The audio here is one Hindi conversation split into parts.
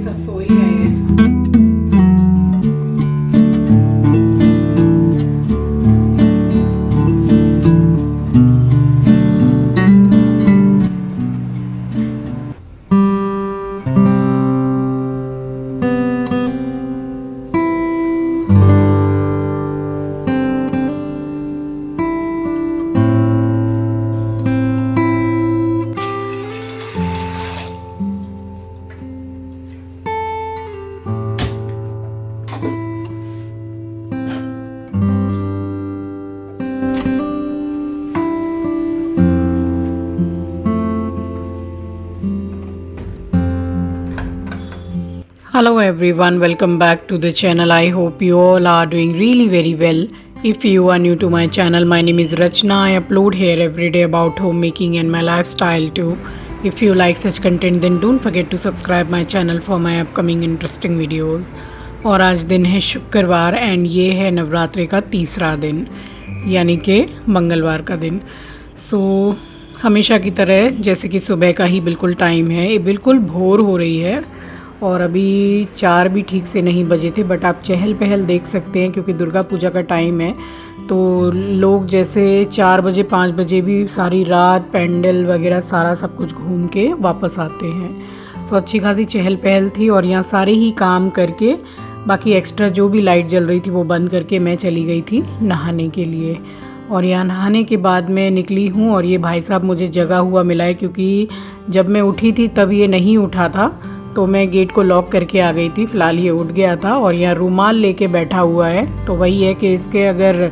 बाकी सब सो ही रहे हैं। Hello everyone, welcome back to the channel. I hope you all are doing really very well. If you are new to my channel, my name is Rachna. I upload here every day about homemaking and my lifestyle too. If you like such content then don't forget to subscribe my channel for my upcoming interesting videos. और आज दिन है शुक्रवार एंड ये है नवरात्रि का तीसरा दिन यानी कि मंगलवार का दिन। हमेशा की तरह जैसे कि सुबह का ही बिल्कुल टाइम है, ये बिल्कुल भोर हो रही है और अभी 4 भी ठीक से नहीं बजे थे, बट आप चहल पहल देख सकते हैं क्योंकि दुर्गा पूजा का टाइम है तो लोग जैसे 4 बजे 5 बजे भी सारी रात पेंडल वगैरह सारा सब कुछ घूम के वापस आते हैं। अच्छी खासी चहल पहल थी और यहाँ सारे ही काम करके बाकी एक्स्ट्रा जो भी लाइट जल रही थी वो बंद करके मैं चली गई थी नहाने के लिए। और यहाँ नहाने के बाद मैं निकली हूँ और ये भाई साहब मुझे जगा हुआ मिला है क्योंकि जब मैं उठी थी तब ये नहीं उठा था तो मैं गेट को लॉक करके आ गई थी। फ़िलहाल ये उठ गया था और यहाँ रुमाल लेके बैठा हुआ है, तो वही है कि इसके अगर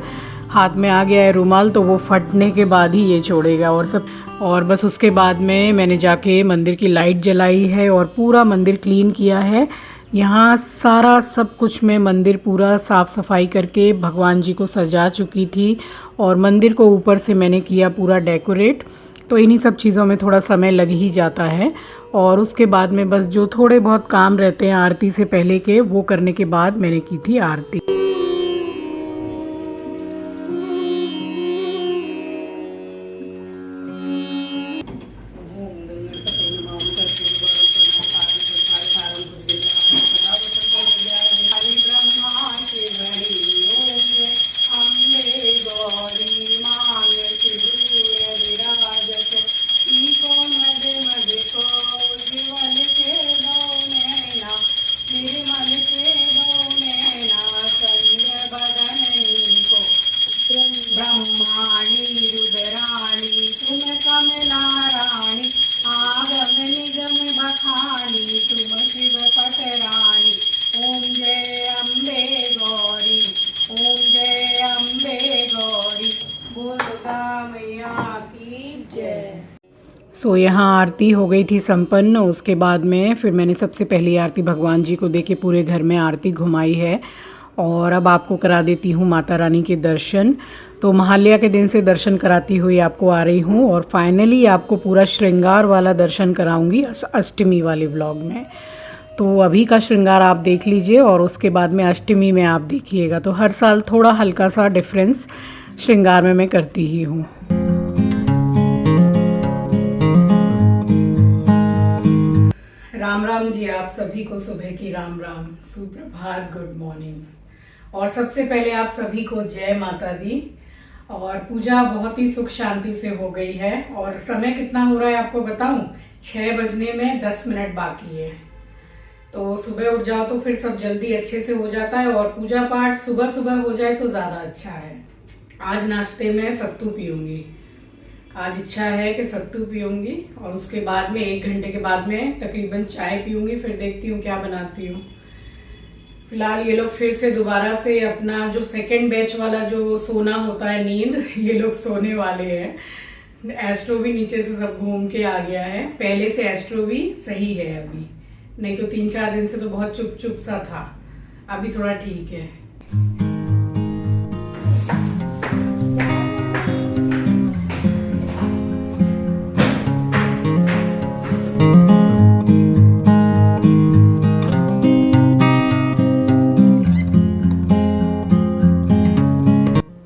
हाथ में आ गया है रुमाल तो वो फटने के बाद ही ये छोड़ेगा और बस उसके बाद में मैंने जाके मंदिर की लाइट जलाई है और पूरा मंदिर क्लीन किया है। यहाँ सारा सब कुछ मैं मंदिर पूरा साफ़ सफाई करके भगवान जी को सजा चुकी थी और मंदिर को ऊपर से मैंने किया पूरा डेकोरेट। तो इन्हीं सब चीज़ों में थोड़ा समय लग ही जाता है और उसके बाद में बस जो थोड़े बहुत काम रहते हैं आरती से पहले के वो करने के बाद मैंने की थी आरती। यहाँ आरती हो गई थी संपन्न। उसके बाद में फिर मैंने सबसे पहली आरती भगवान जी को दे के पूरे घर में आरती घुमाई है और अब आपको करा देती हूँ माता रानी के दर्शन। तो महालया के दिन से दर्शन कराती हुई आपको आ रही हूँ और फाइनली आपको पूरा श्रृंगार वाला दर्शन कराऊंगी अष्टमी वाले व्लॉग में। तो अभी का श्रृंगार आप देख लीजिए और उसके बाद में अष्टमी में आप देखिएगा। तो हर साल थोड़ा हल्का सा डिफरेंस श्रृंगार में मैं करती ही हूँ। राम राम जी, आप सभी को सुबह की राम राम, सुप्रभात, गुड मॉर्निंग। और सबसे पहले आप सभी को जय माता दी। और पूजा बहुत ही सुख शांति से हो गई है और समय कितना हो रहा है आपको बताऊं, 6 बजने में 10 मिनट बाकी है। तो सुबह उठ जाओ तो फिर सब जल्दी अच्छे से हो जाता है और पूजा पाठ सुबह सुबह हो जाए तो ज्यादा अच्छा है। आज नाश्ते में सत्तू पीऊंगी, आज इच्छा है कि सत्तू पीऊंगी और उसके बाद में 1 घंटे के बाद में तकरीबन चाय पीऊंगी, फिर देखती हूँ क्या बनाती हूँ। फिलहाल ये लोग फिर से दोबारा से अपना जो सेकंड बैच वाला जो सोना होता है नींद, ये लोग सोने वाले हैं। एस्ट्रो भी नीचे से सब घूम के आ गया है, पहले से एस्ट्रो भी सही है अभी, नहीं तो 3-4 दिन से तो बहुत चुप चुप सा था, अभी थोड़ा ठीक है।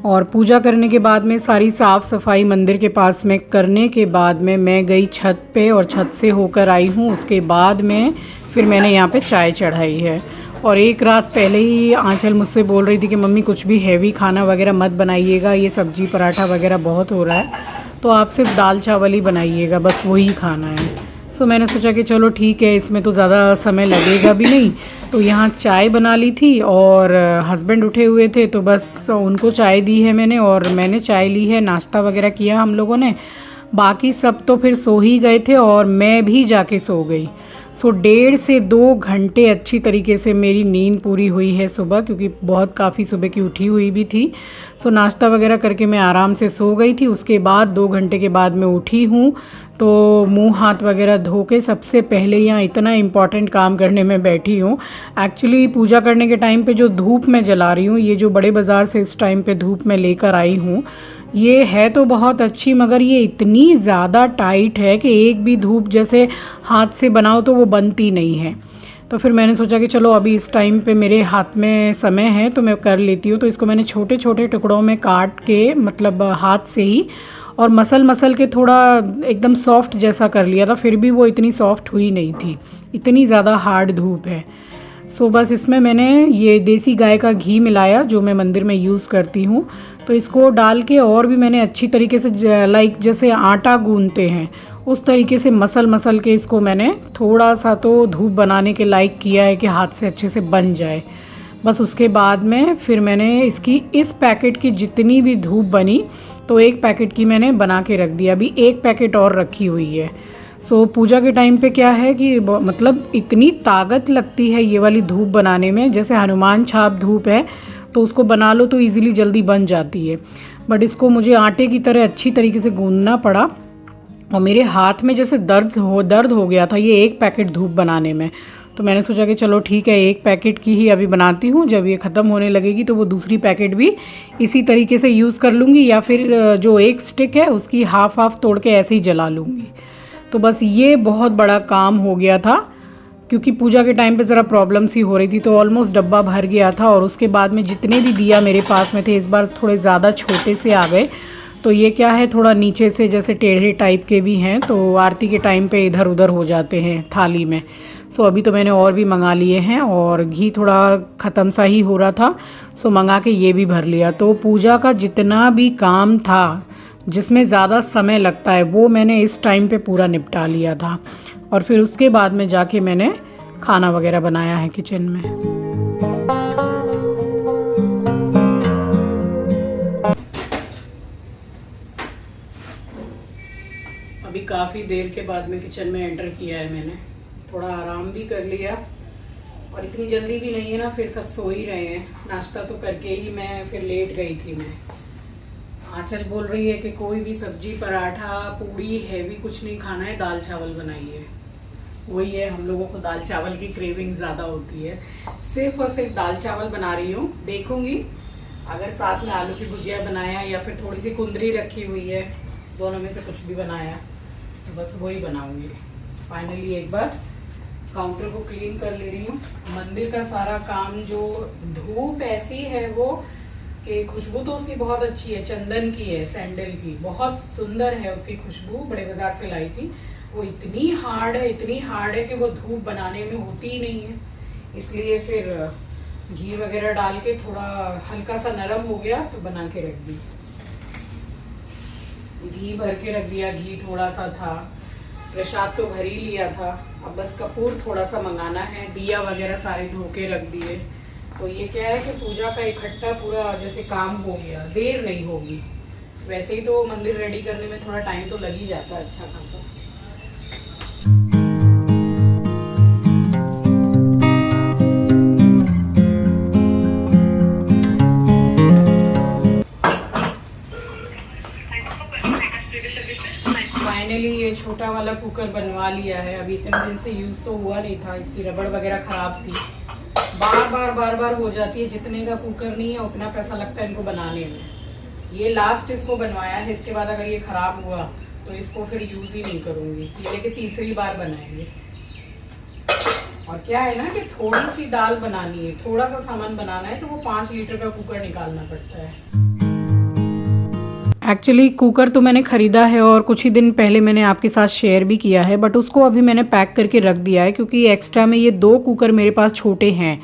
और पूजा करने के बाद में सारी साफ़ सफाई मंदिर के पास में करने के बाद में मैं गई छत पे और छत से होकर आई हूँ। उसके बाद में फिर मैंने यहाँ पे चाय चढ़ाई है। और एक रात पहले ही आंचल मुझसे बोल रही थी कि मम्मी कुछ भी हैवी खाना वगैरह मत बनाइएगा, ये सब्जी पराठा वगैरह बहुत हो रहा है, तो आप सिर्फ दाल चावल ही बनाइएगा, बस वही खाना है। सो मैंने सोचा कि चलो ठीक है, इसमें तो ज़्यादा समय लगेगा भी नहीं। तो यहाँ चाय बना ली थी और हस्बैंड उठे हुए थे तो बस उनको चाय दी है मैंने, और मैंने चाय ली है, नाश्ता वगैरह किया हम लोगों ने। बाकी सब तो फिर सो ही गए थे और मैं भी जाके सो गई। सो 1.5 से 2 घंटे अच्छी तरीके से मेरी नींद पूरी हुई है सुबह, क्योंकि बहुत काफ़ी सुबह की उठी हुई भी थी। सो नाश्ता वगैरह करके मैं आराम से सो गई थी। उसके बाद 2 घंटे के बाद मैं उठी हूँ, तो मुंह हाथ वगैरह धो के सबसे पहले यहाँ इतना इम्पॉर्टेंट काम करने में बैठी हूँ। एक्चुअली पूजा करने के टाइम पे जो धूप मैं जला रही हूँ, ये जो बड़े बाज़ार से इस टाइम पे धूप मैं लेकर आई हूँ, ये है तो बहुत अच्छी, मगर ये इतनी ज़्यादा टाइट है कि एक भी धूप जैसे हाथ से बनाओ तो वो बनती नहीं है। तो फिर मैंने सोचा कि चलो अभी इस टाइम पे मेरे हाथ में समय है तो मैं कर लेती हूँ। तो इसको मैंने छोटे छोटे टुकड़ों में काट के, मतलब हाथ से ही, और मसल के थोड़ा एकदम सॉफ्ट जैसा कर लिया था। फिर भी वो इतनी सॉफ्ट हुई नहीं थी, इतनी ज़्यादा हार्ड धूप है। सो बस इसमें मैंने ये देसी गाय का घी मिलाया जो मैं मंदिर में यूज़ करती हूँ। तो इसको डाल के और भी मैंने अच्छी तरीके से लाइक जैसे आटा गूंथते हैं उस तरीके से मसल के इसको मैंने थोड़ा सा तो धूप बनाने के लायक किया है कि हाथ से अच्छे से बन जाए। बस उसके बाद में फिर मैंने इसकी इस पैकेट की जितनी भी धूप बनी, तो एक पैकेट की मैंने बना के रख दिया, अभी एक पैकेट और रखी हुई है। सो पूजा के टाइम पे क्या है कि मतलब इतनी ताकत लगती है ये वाली धूप बनाने में। जैसे हनुमान छाप धूप है तो उसको बना लो तो इजीली जल्दी बन जाती है, बट इसको मुझे आटे की तरह अच्छी तरीके से गूंदना पड़ा और मेरे हाथ में जैसे दर्द हो गया था ये एक पैकेट धूप बनाने में। तो मैंने सोचा कि चलो ठीक है, एक पैकेट की ही अभी बनाती हूँ, जब ये ख़त्म होने लगेगी तो वो दूसरी पैकेट भी इसी तरीके से यूज़ कर लूँगी, या फिर जो एक स्टिक है उसकी हाफ तोड़ के ऐसे ही जला लूँगी। तो बस ये बहुत बड़ा काम हो गया था, क्योंकि पूजा के टाइम पे ज़रा प्रॉब्लम सी हो रही थी, तो ऑलमोस्ट डब्बा भर गया था। और उसके बाद में जितने भी दिया मेरे पास में थे इस बार थोड़े ज़्यादा छोटे से आ गए। तो ये क्या है, थोड़ा नीचे से जैसे टेढ़े टाइप के भी हैं, तो आरती के टाइम पे इधर उधर हो जाते हैं थाली में। सो अभी तो मैंने और भी मंगा लिए हैं, और घी थोड़ा ख़त्म सा ही हो रहा था, सो मंगा के ये भी भर लिया। तो पूजा का जितना भी काम था जिसमें ज़्यादा समय लगता है वो मैंने इस टाइम पे पूरा निपटा लिया था। और फिर उसके बाद में जाके मैंने खाना वगैरह बनाया है किचन में। अभी काफ़ी देर के बाद में किचन में एंटर किया है मैंने, थोड़ा आराम भी कर लिया, और इतनी जल्दी भी नहीं है ना, फिर सब सो ही रहे हैं। नाश्ता तो करके ही मैं फिर लेट गई थी। मैं आंचल बोल रही है कि कोई भी सब्जी पराठा पूड़ी हैवी कुछ नहीं खाना है, दाल चावल बनाइए। वही है, हम लोगों को दाल चावल की क्रेविंग ज़्यादा होती है। सिर्फ और सिर्फ दाल चावल बना रही हूँ, देखूंगी अगर साथ में आलू की भुजिया बनाया या फिर थोड़ी सी कुंदरी रखी हुई है, दोनों में से कुछ भी बनाया तो बस वही बनाऊंगी। फाइनली एक बार काउंटर को क्लीन कर ले रही हूँ। मंदिर का सारा काम, जो धूप ऐसी है वो कि खुशबू तो उसकी बहुत अच्छी है, चंदन की है, सैंडल की, बहुत सुंदर है उसकी खुशबू, बड़े बाजार से लाई थी। वो इतनी हार्ड है कि वो धूप बनाने में होती ही नहीं है। इसलिए फिर घी वगैरह डाल के थोड़ा हल्का सा नरम हो गया तो बना के रख दी। घी भर के रख दिया, घी थोड़ा सा था, प्रसाद तो भर ही लिया था। अब बस कपूर थोड़ा सा मंगाना है, दिया वगैरह सारे धो के रख दिए। तो ये क्या है कि पूजा का इकट्ठा पूरा जैसे काम हो गया, देर नहीं होगी। वैसे ही तो मंदिर रेडी करने में थोड़ा टाइम तो लग ही जाता है अच्छा खासा। फाइनली ये छोटा वाला कुकर बनवा लिया है। अभी इतने दिन से यूज़ तो हुआ नहीं था, इसकी रबड़ वगैरह ख़राब थी, बार बार हो जाती है। जितने का कुकर नहीं है उतना पैसा लगता है इनको बनाने में। ये लास्ट इसको बनवाया है, इसके बाद अगर ये ख़राब हुआ तो इसको फिर यूज़ ही नहीं करूँगी। ये लेके तीसरी बार बनाएंगे। और क्या है ना कि थोड़ी सी दाल बनानी है, थोड़ा सा सामान बनाना है, तो वो 5 लीटर का कुकर निकालना पड़ता है। एक्चुअली कुकर तो मैंने ख़रीदा है और कुछ ही दिन पहले मैंने आपके साथ शेयर भी किया है, बट उसको अभी मैंने पैक करके रख दिया है क्योंकि एक्स्ट्रा में ये 2 कुकर मेरे पास छोटे हैं।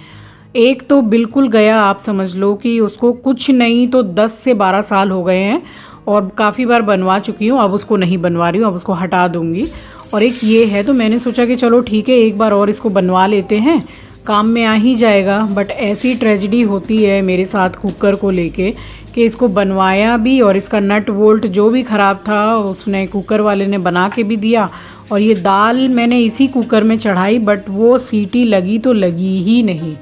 एक तो बिल्कुल गया, आप समझ लो कि उसको कुछ नहीं तो 10 से 12 साल हो गए हैं और काफ़ी बार बनवा चुकी हूँ, अब उसको नहीं बनवा रही हूँ, अब उसको हटा दूँगी। और एक ये है, तो मैंने सोचा कि चलो ठीक है एक बार और इसको बनवा लेते हैं, काम में आ ही जाएगा। बट ऐसी ट्रेजेडी होती है मेरे साथ कुकर को लेके कि इसको बनवाया भी और इसका नट बोल्ट जो भी ख़राब था उसने कुकर वाले ने बना के भी दिया। और ये दाल मैंने इसी कुकर में चढ़ाई बट वो सीटी लगी तो लगी ही नहीं।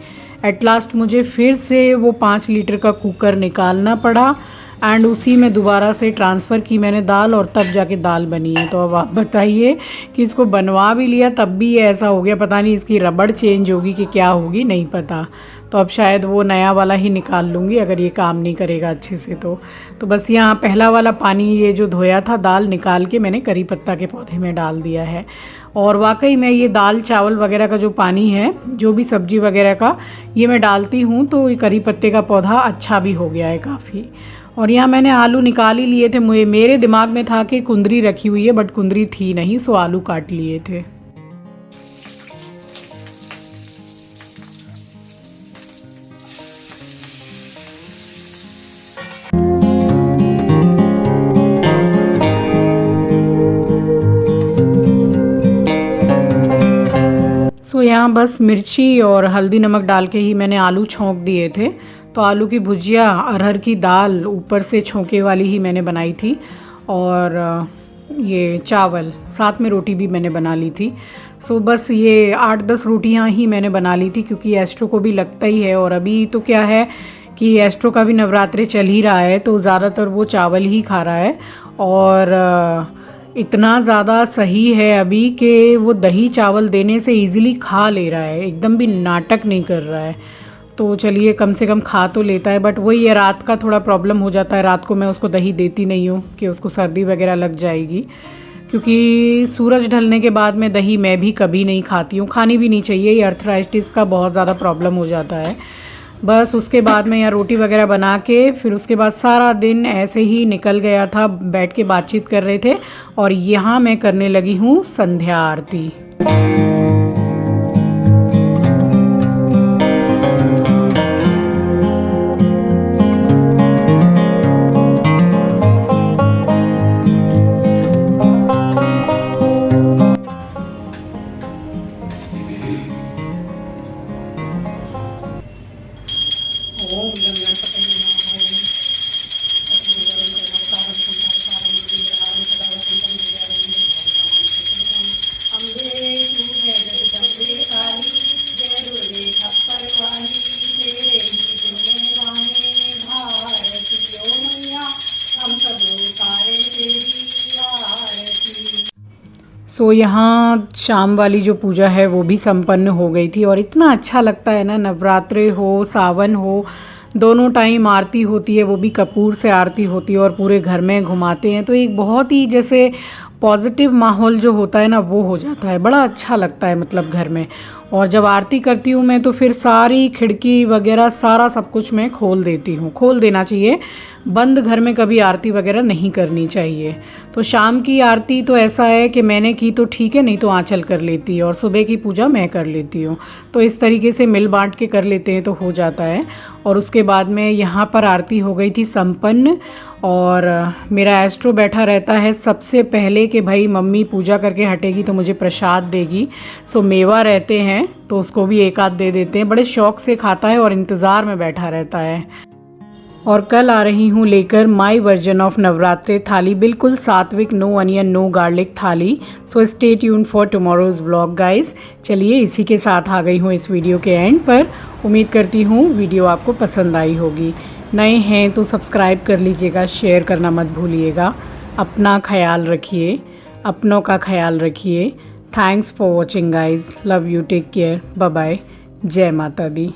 एट लास्ट मुझे फिर से वो 5 लीटर का कुकर निकालना पड़ा एंड उसी में दोबारा से ट्रांसफ़र की मैंने दाल और तब जाके दाल बनी है। तो अब आप बताइए कि इसको बनवा भी लिया तब भी ये ऐसा हो गया, पता नहीं इसकी रबड़ चेंज होगी कि क्या होगी, नहीं पता। तो अब शायद वो नया वाला ही निकाल लूँगी अगर ये काम नहीं करेगा अच्छे से तो बस यहाँ पहला वाला पानी ये जो धोया था दाल निकाल के मैंने करी पत्ता के पौधे में डाल दिया है। और वाकई में ये दाल चावल वगैरह का जो पानी है, जो भी सब्ज़ी वगैरह का ये मैं डालती हूँ तो ये करी पत्ते का पौधा अच्छा भी हो गया है काफ़ी। और यहाँ मैंने आलू निकाल ही लिए थे, मेरे दिमाग में था कि कुंदरी रखी हुई है बट कुंदरी थी नहीं, सो आलू काट लिए थे। सो यहाँ बस मिर्ची और हल्दी नमक डाल के ही मैंने आलू छोंक दिए थे। तो आलू की भुजिया, अरहर की दाल ऊपर से छोंके वाली ही मैंने बनाई थी और ये चावल साथ में रोटी भी मैंने बना ली थी। सो बस ये 8-10 रोटियाँ ही मैंने बना ली थी क्योंकि एस्ट्रो को भी लगता ही है। और अभी तो क्या है कि एस्ट्रो का भी नवरात्रे चल ही रहा है तो ज़्यादातर वो चावल ही खा रहा है। और इतना ज़्यादा सही है अभी कि वो दही चावल देने से इजीली खा ले रहा है, एकदम भी नाटक नहीं कर रहा है। तो चलिए कम से कम खा तो लेता है, बट वही है रात का थोड़ा प्रॉब्लम हो जाता है। रात को मैं उसको दही देती नहीं हूँ कि उसको सर्दी वगैरह लग जाएगी, क्योंकि सूरज ढलने के बाद में दही मैं भी कभी नहीं खाती हूँ, खानी भी नहीं चाहिए। ये अर्थराइटिस का बहुत ज़्यादा प्रॉब्लम हो जाता है। बस उसके बाद में यहाँ रोटी वगैरह बना के फिर उसके बाद सारा दिन ऐसे ही निकल गया था, बैठ के बातचीत कर रहे थे। और यहाँ मैं करने लगी हूँ संध्या आरती। सो यहाँ शाम वाली जो पूजा है वो भी संपन्न हो गई थी। और इतना अच्छा लगता है ना, नवरात्रे हो सावन हो दोनों टाइम आरती होती है, वो भी कपूर से आरती होती है और पूरे घर में घुमाते हैं तो एक बहुत ही जैसे पॉजिटिव माहौल जो होता है ना वो हो जाता है, बड़ा अच्छा लगता है मतलब घर में। और जब आरती करती हूँ मैं तो फिर सारी खिड़की वगैरह सारा सब कुछ मैं खोल देती हूँ, खोल देना चाहिए, बंद घर में कभी आरती वगैरह नहीं करनी चाहिए। तो शाम की आरती तो ऐसा है कि मैंने की तो ठीक है, नहीं तो आंचल कर लेती है और सुबह की पूजा मैं कर लेती हूँ। तो इस तरीके से मिल बांट के कर लेते हैं तो हो जाता है। और उसके बाद में यहाँ पर आरती हो गई थी संपन्न। और मेरा एस्ट्रो बैठा रहता है सबसे पहले कि भाई मम्मी पूजा करके हटेगी तो मुझे प्रसाद देगी। सो मेवा रहते हैं तो उसको भी एक आध दे देते हैं, बड़े शौक़ से खाता है और इंतज़ार में बैठा रहता है। और कल आ रही हूँ लेकर माई वर्जन ऑफ नवरात्रे थाली, बिल्कुल सात्विक, no onion no garlic thali. So stay tuned for tomorrow's vlog guys. चलिए इसी के साथ आ गई हूँ इस वीडियो के एंड पर। उम्मीद करती हूँ वीडियो आपको पसंद आई होगी। नए हैं तो सब्सक्राइब कर लीजिएगा, शेयर करना मत भूलिएगा। अपना ख्याल रखिए, अपनों का ख्याल रखिए। Thanks for watching guys, love you, take care, bye bye, जय माता दी।